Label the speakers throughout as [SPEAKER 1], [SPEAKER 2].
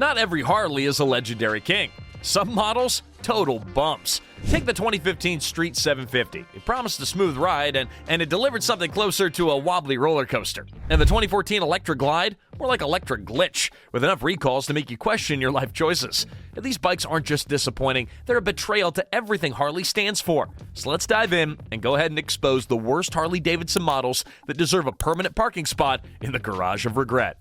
[SPEAKER 1] Not every Harley is a legendary king. Some models, total bumps. Take the 2015 Street 750. It promised a smooth ride, and it delivered something closer to a wobbly roller coaster. And the 2014 Electra Glide, more like Electra Glitch, with enough recalls to make you question your life choices. And these bikes aren't just disappointing, they're a betrayal to everything Harley stands for. So let's dive in and go ahead and expose the worst Harley-Davidson models that deserve a permanent parking spot in the garage of regret.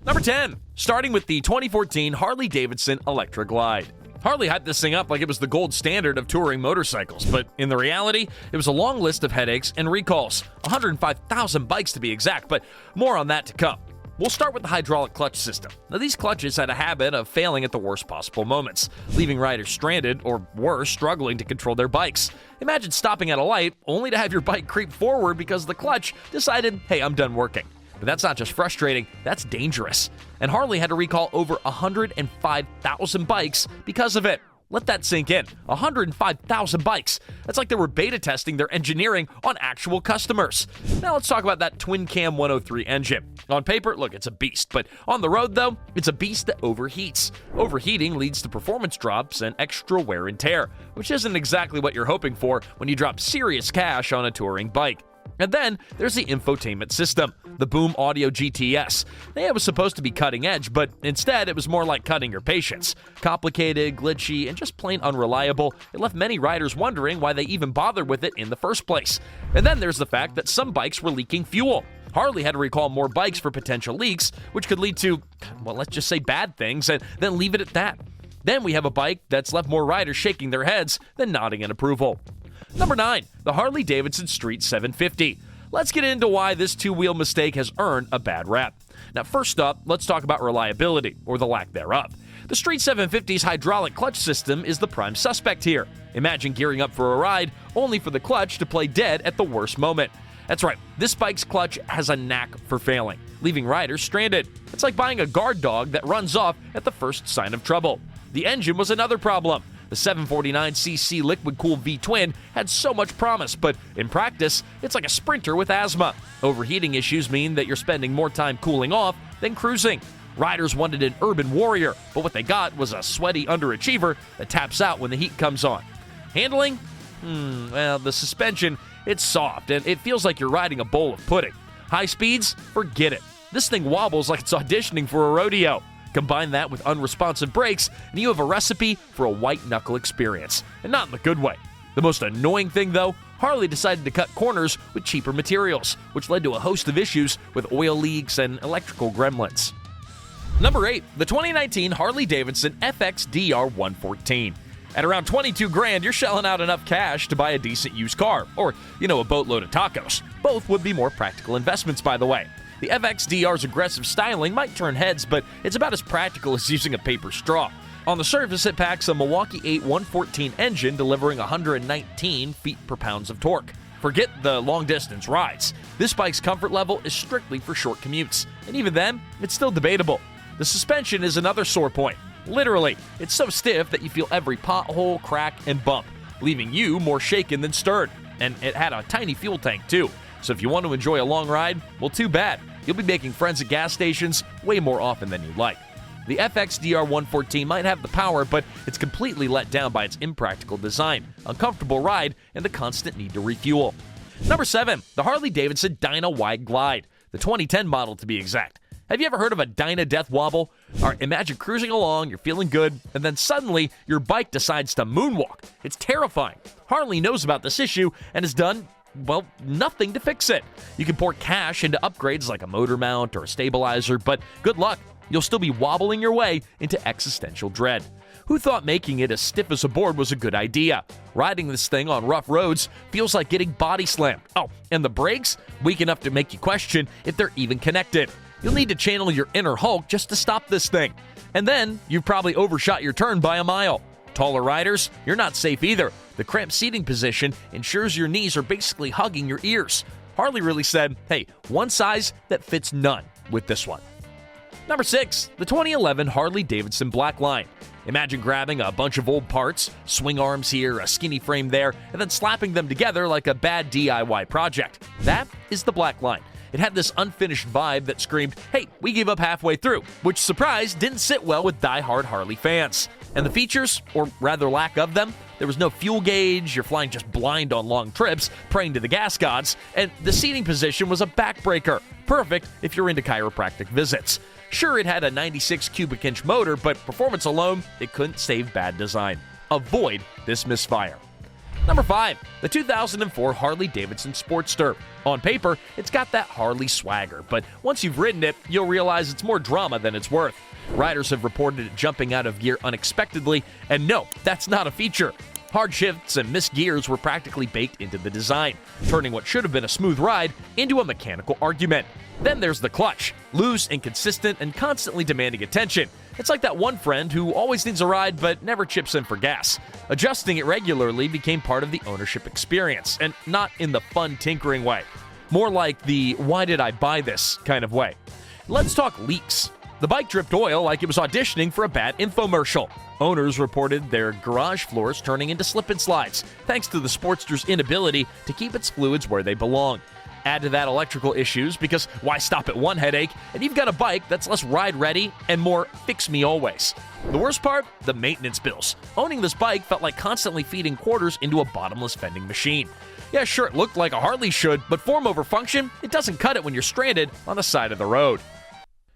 [SPEAKER 1] Number 10, starting with the 2014 Harley-Davidson Electra Glide. Harley hyped this thing up like it was the gold standard of touring motorcycles, but in the reality, it was a long list of headaches and recalls. 105,000 bikes to be exact, but more on that to come. We'll start with the hydraulic clutch system. Now, these clutches had a habit of failing at the worst possible moments, leaving riders stranded or worse, struggling to control their bikes. Imagine stopping at a light only to have your bike creep forward because the clutch decided, hey, I'm done working. But that's not just frustrating, that's dangerous. And Harley had to recall over 105,000 bikes because of it. Let that sink in. 105,000 bikes. That's like they were beta testing their engineering on actual customers. Now let's talk about that twin cam 103 engine. On paper, look, it's a beast, but on the road though, it's a beast that overheats. Overheating leads to performance drops and extra wear and tear, which isn't exactly what you're hoping for when you drop serious cash on a touring bike. And then there's the infotainment system, the Boom Audio GTS. It was supposed to be cutting edge, but instead it was more like cutting your patience. Complicated, glitchy, and just plain unreliable, it left many riders wondering why they even bothered with it in the first place. And then there's the fact that some bikes were leaking fuel. Harley had to recall more bikes for potential leaks, which could lead to, well, let's just say bad things, and then leave it at that. Then we have a bike that's left more riders shaking their heads than nodding in approval. Number 9, the HarleyDavidson Street 750. Let's get into why this two-wheel mistake has earned a bad rap. Now, first up, let's talk about reliability, or the lack thereof. The Street 750's hydraulic clutch system is the prime suspect here. Imagine gearing up for a ride, only for the clutch to play dead at the worst moment. That's right, this bike's clutch has a knack for failing, leaving riders stranded. It's like buying a guard dog that runs off at the first sign of trouble. The engine was another problem. The 749cc liquid-cooled V-twin had so much promise, but in practice, it's like a sprinter with asthma. Overheating issues mean that you're spending more time cooling off than cruising. Riders wanted an urban warrior, but what they got was a sweaty underachiever that taps out when the heat comes on. Handling? Well, the suspension, it's soft, and it feels like you're riding a bowl of pudding. High speeds? Forget it. This thing wobbles like it's auditioning for a rodeo. Combine that with unresponsive brakes, and you have a recipe for a white-knuckle experience, and not in the good way. The most annoying thing, though, Harley decided to cut corners with cheaper materials, which led to a host of issues with oil leaks and electrical gremlins. Number 8, the 2019 Harley-Davidson FXDR 114. At around $22,000, you're shelling out enough cash to buy a decent used car, or, a boatload of tacos. Both would be more practical investments, by the way. The FXDR's aggressive styling might turn heads, but it's about as practical as using a paper straw. On the surface, it packs a Milwaukee 8 114 engine delivering 119 feet per pound of torque. Forget the long-distance rides. This bike's comfort level is strictly for short commutes, and even then, it's still debatable. The suspension is another sore point. Literally, it's so stiff that you feel every pothole, crack, and bump, leaving you more shaken than stirred. And it had a tiny fuel tank, too. So if you want to enjoy a long ride, well, too bad. You'll be making friends at gas stations way more often than you'd like. The FXDR 114 might have the power, but it's completely let down by its impractical design, uncomfortable ride, and the constant need to refuel. Number 7, the Harley-Davidson Dina Wide Glide, the 2010 model to be exact. Have you ever heard of a Dina death wobble? Or imagine cruising along, you're feeling good, and then suddenly your bike decides to moonwalk. It's terrifying. Harley knows about this issue and has done nothing to fix it. You can pour cash into upgrades like a motor mount or a stabilizer, but good luck. You'll still be wobbling your way into existential dread. Who thought making it as stiff as a board was a good idea? Riding this thing on rough roads feels like getting body slammed. Oh, and the brakes? Weak enough to make you question if they're even connected. You'll need to channel your inner Hulk just to stop this thing. And then you've probably overshot your turn by a mile. Taller riders, you're not safe either. The cramped seating position ensures your knees are basically hugging your ears. Harley really said, hey, one size that fits none with this one. Number 6, the 2011 Harley-Davidson Blackline. Imagine grabbing a bunch of old parts, swing arms here, a skinny frame there, and then slapping them together like a bad DIY project. That is the Blackline. It had this unfinished vibe that screamed, "Hey, we gave up halfway through," which, surprise, didn't sit well with die-hard Harley fans. And the features, or rather lack of them, there was no fuel gauge, you're flying just blind on long trips, praying to the gas gods, and the seating position was a backbreaker. Perfect if you're into chiropractic visits. Sure, it had a 96 cubic inch motor, but performance alone, it couldn't save bad design. Avoid this misfire. Number 5, the 2004 Harley-Davidson Sportster. On paper, it's got that Harley swagger, but once you've ridden it, you'll realize it's more drama than it's worth. Riders have reported it jumping out of gear unexpectedly, and no, that's not a feature. Hard shifts and missed gears were practically baked into the design, turning what should have been a smooth ride into a mechanical argument. Then there's the clutch, loose, inconsistent, and constantly demanding attention. It's like that one friend who always needs a ride but never chips in for gas. Adjusting it regularly became part of the ownership experience, and not in the fun tinkering way. More like the "why did I buy this" kind of way. Let's talk leaks. The bike dripped oil like it was auditioning for a bad infomercial. Owners reported their garage floors turning into slip and slides, thanks to the Sportster's inability to keep its fluids where they belong. Add to that electrical issues, because why stop at one headache, and you've got a bike that's less ride-ready and more fix-me-always. The worst part? The maintenance bills. Owning this bike felt like constantly feeding quarters into a bottomless vending machine. Yeah, sure, it looked like a Harley should, but form over function, it doesn't cut it when you're stranded on the side of the road.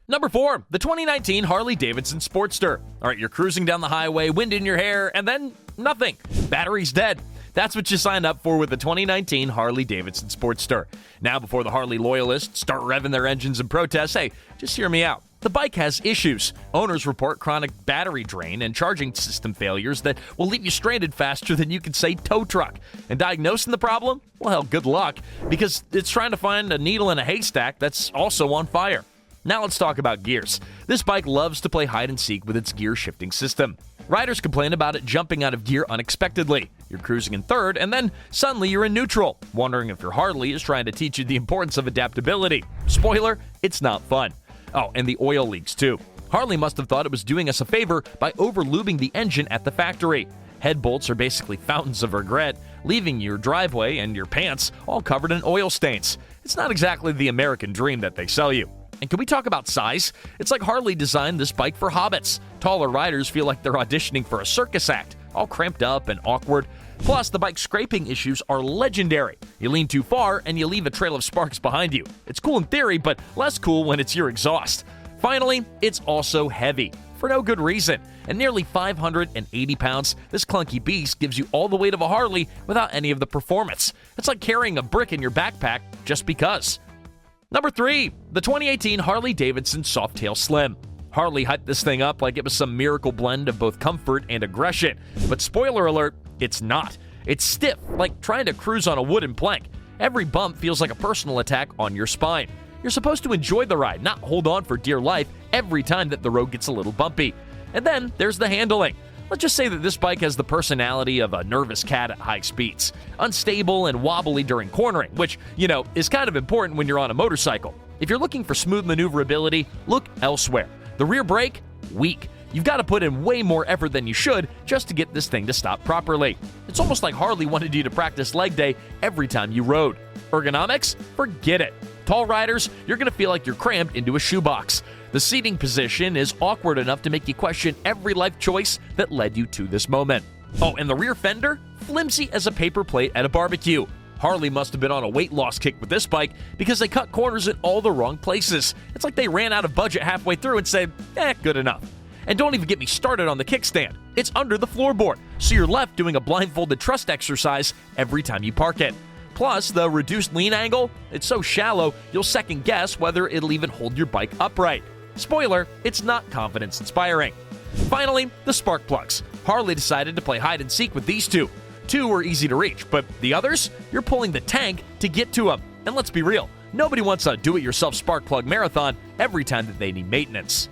[SPEAKER 1] Number 4, the 2019 Harley-Davidson Sportster. All right, you're cruising down the highway, wind in your hair, and then nothing. Battery's dead. That's what you signed up for with the 2019 Harley-Davidson Sportster. Now, before the Harley loyalists start revving their engines in protest, hey, just hear me out. The bike has issues. Owners report chronic battery drain and charging system failures that will leave you stranded faster than you can say tow truck. And diagnosing the problem? Well, hell, good luck, because it's trying to find a needle in a haystack that's also on fire. Now let's talk about gears. This bike loves to play hide and seek with its gear shifting system. Riders complain about it jumping out of gear unexpectedly. You're cruising in third, and then suddenly you're in neutral, wondering if your Harley is trying to teach you the importance of adaptability. Spoiler, it's not fun. Oh, and the oil leaks too. Harley must have thought it was doing us a favor by over-lubing the engine at the factory. Head bolts are basically fountains of regret, leaving your driveway and your pants all covered in oil stains. It's not exactly the American dream that they sell you. And can we talk about size? It's like Harley designed this bike for hobbits. Taller riders feel like they're auditioning for a circus act, all cramped up and awkward. Plus, the bike's scraping issues are legendary. You lean too far and you leave a trail of sparks behind you. It's cool in theory, but less cool when it's your exhaust. Finally, it's also heavy, for no good reason. At nearly 580 pounds, this clunky beast gives you all the weight of a Harley without any of the performance. It's like carrying a brick in your backpack just because. Number 3, the 2018 Harley-Davidson Softtail Slim. Harley hyped this thing up like it was some miracle blend of both comfort and aggression. But spoiler alert, it's not. It's stiff, like trying to cruise on a wooden plank. Every bump feels like a personal attack on your spine. You're supposed to enjoy the ride, not hold on for dear life every time that the road gets a little bumpy. And then there's the handling. Let's just say that this bike has the personality of a nervous cat at high speeds. Unstable and wobbly during cornering, which, is kind of important when you're on a motorcycle. If you're looking for smooth maneuverability, look elsewhere. The rear brake? Weak. You've got to put in way more effort than you should just to get this thing to stop properly. It's almost like Harley wanted you to practice leg day every time you rode. Ergonomics? Forget it. Tall riders, you're going to feel like you're crammed into a shoebox. The seating position is awkward enough to make you question every life choice that led you to this moment. Oh, and the rear fender? Flimsy as a paper plate at a barbecue. Harley must have been on a weight loss kick with this bike because they cut corners in all the wrong places. It's like they ran out of budget halfway through and said, good enough. And don't even get me started on the kickstand. It's under the floorboard, so you're left doing a blindfolded trust exercise every time you park it. Plus, the reduced lean angle, it's so shallow, you'll second guess whether it'll even hold your bike upright. Spoiler, it's not confidence-inspiring. Finally, the spark plugs. Harley decided to play hide and seek with these two. Two were easy to reach, but the others, you're pulling the tank to get to them. And let's be real, nobody wants a do-it-yourself spark plug marathon every time that they need maintenance.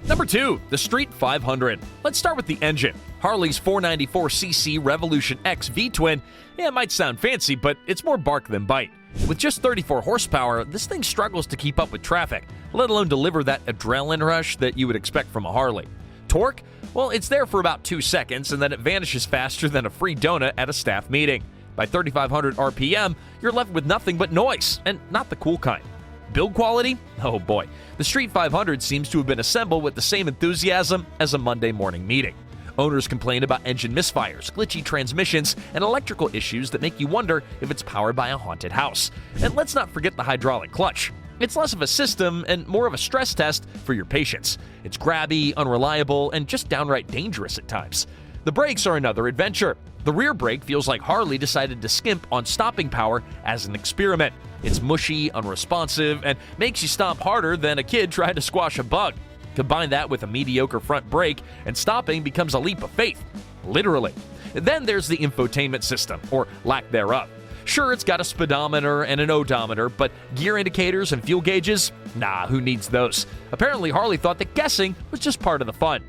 [SPEAKER 1] Number 2, the Street 500. Let's start with the engine. Harley's 494cc Revolution X V-twin. It might sound fancy, but it's more bark than bite. With just 34 horsepower, this thing struggles to keep up with traffic, let alone deliver that adrenaline rush that you would expect from a Harley. Torque? Well, it's there for about 2 seconds, and then it vanishes faster than a free donut at a staff meeting. By 3,500 RPM, you're left with nothing but noise, and not the cool kind. Build quality? Oh boy. The Street 500 seems to have been assembled with the same enthusiasm as a Monday morning meeting. Owners complain about engine misfires, glitchy transmissions, and electrical issues that make you wonder if it's powered by a haunted house. And let's not forget the hydraulic clutch. It's less of a system and more of a stress test for your patience. It's grabby, unreliable, and just downright dangerous at times. The brakes are another adventure. The rear brake feels like Harley decided to skimp on stopping power as an experiment. It's mushy, unresponsive, and makes you stomp harder than a kid trying to squash a bug. Combine that with a mediocre front brake, and stopping becomes a leap of faith. Literally. Then there's the infotainment system, or lack thereof. Sure, it's got a speedometer and an odometer, but gear indicators and fuel gauges? Nah, who needs those? Apparently, Harley thought that guessing was just part of the fun.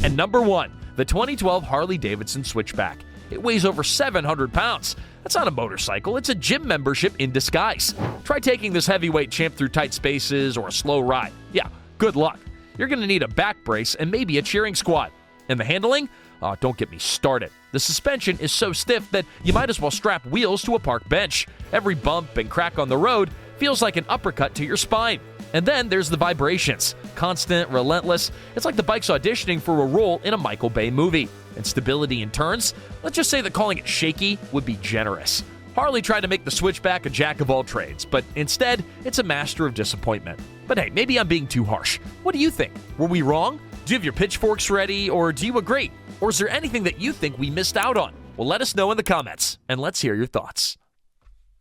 [SPEAKER 1] And number 1, the 2012 Harley-Davidson Switchback. It weighs over 700 pounds. That's not a motorcycle, it's a gym membership in disguise. Try taking this heavyweight champ through tight spaces or a slow ride. Yeah, good luck. You're going to need a back brace and maybe a cheering squad. And the handling? Oh, don't get me started. The suspension is so stiff that you might as well strap wheels to a park bench. Every bump and crack on the road feels like an uppercut to your spine. And then there's the vibrations. Constant, relentless. It's like the bike's auditioning for a role in a Michael Bay movie. And stability in turns? Let's just say that calling it shaky would be generous. Harley tried to make the Switchback a jack of all trades, but instead, it's a master of disappointment. But hey, maybe I'm being too harsh. What do you think? Were we wrong? Do you have your pitchforks ready, or do you agree? Or is there anything that you think we missed out on? Well, let us know in the comments, and let's hear your thoughts.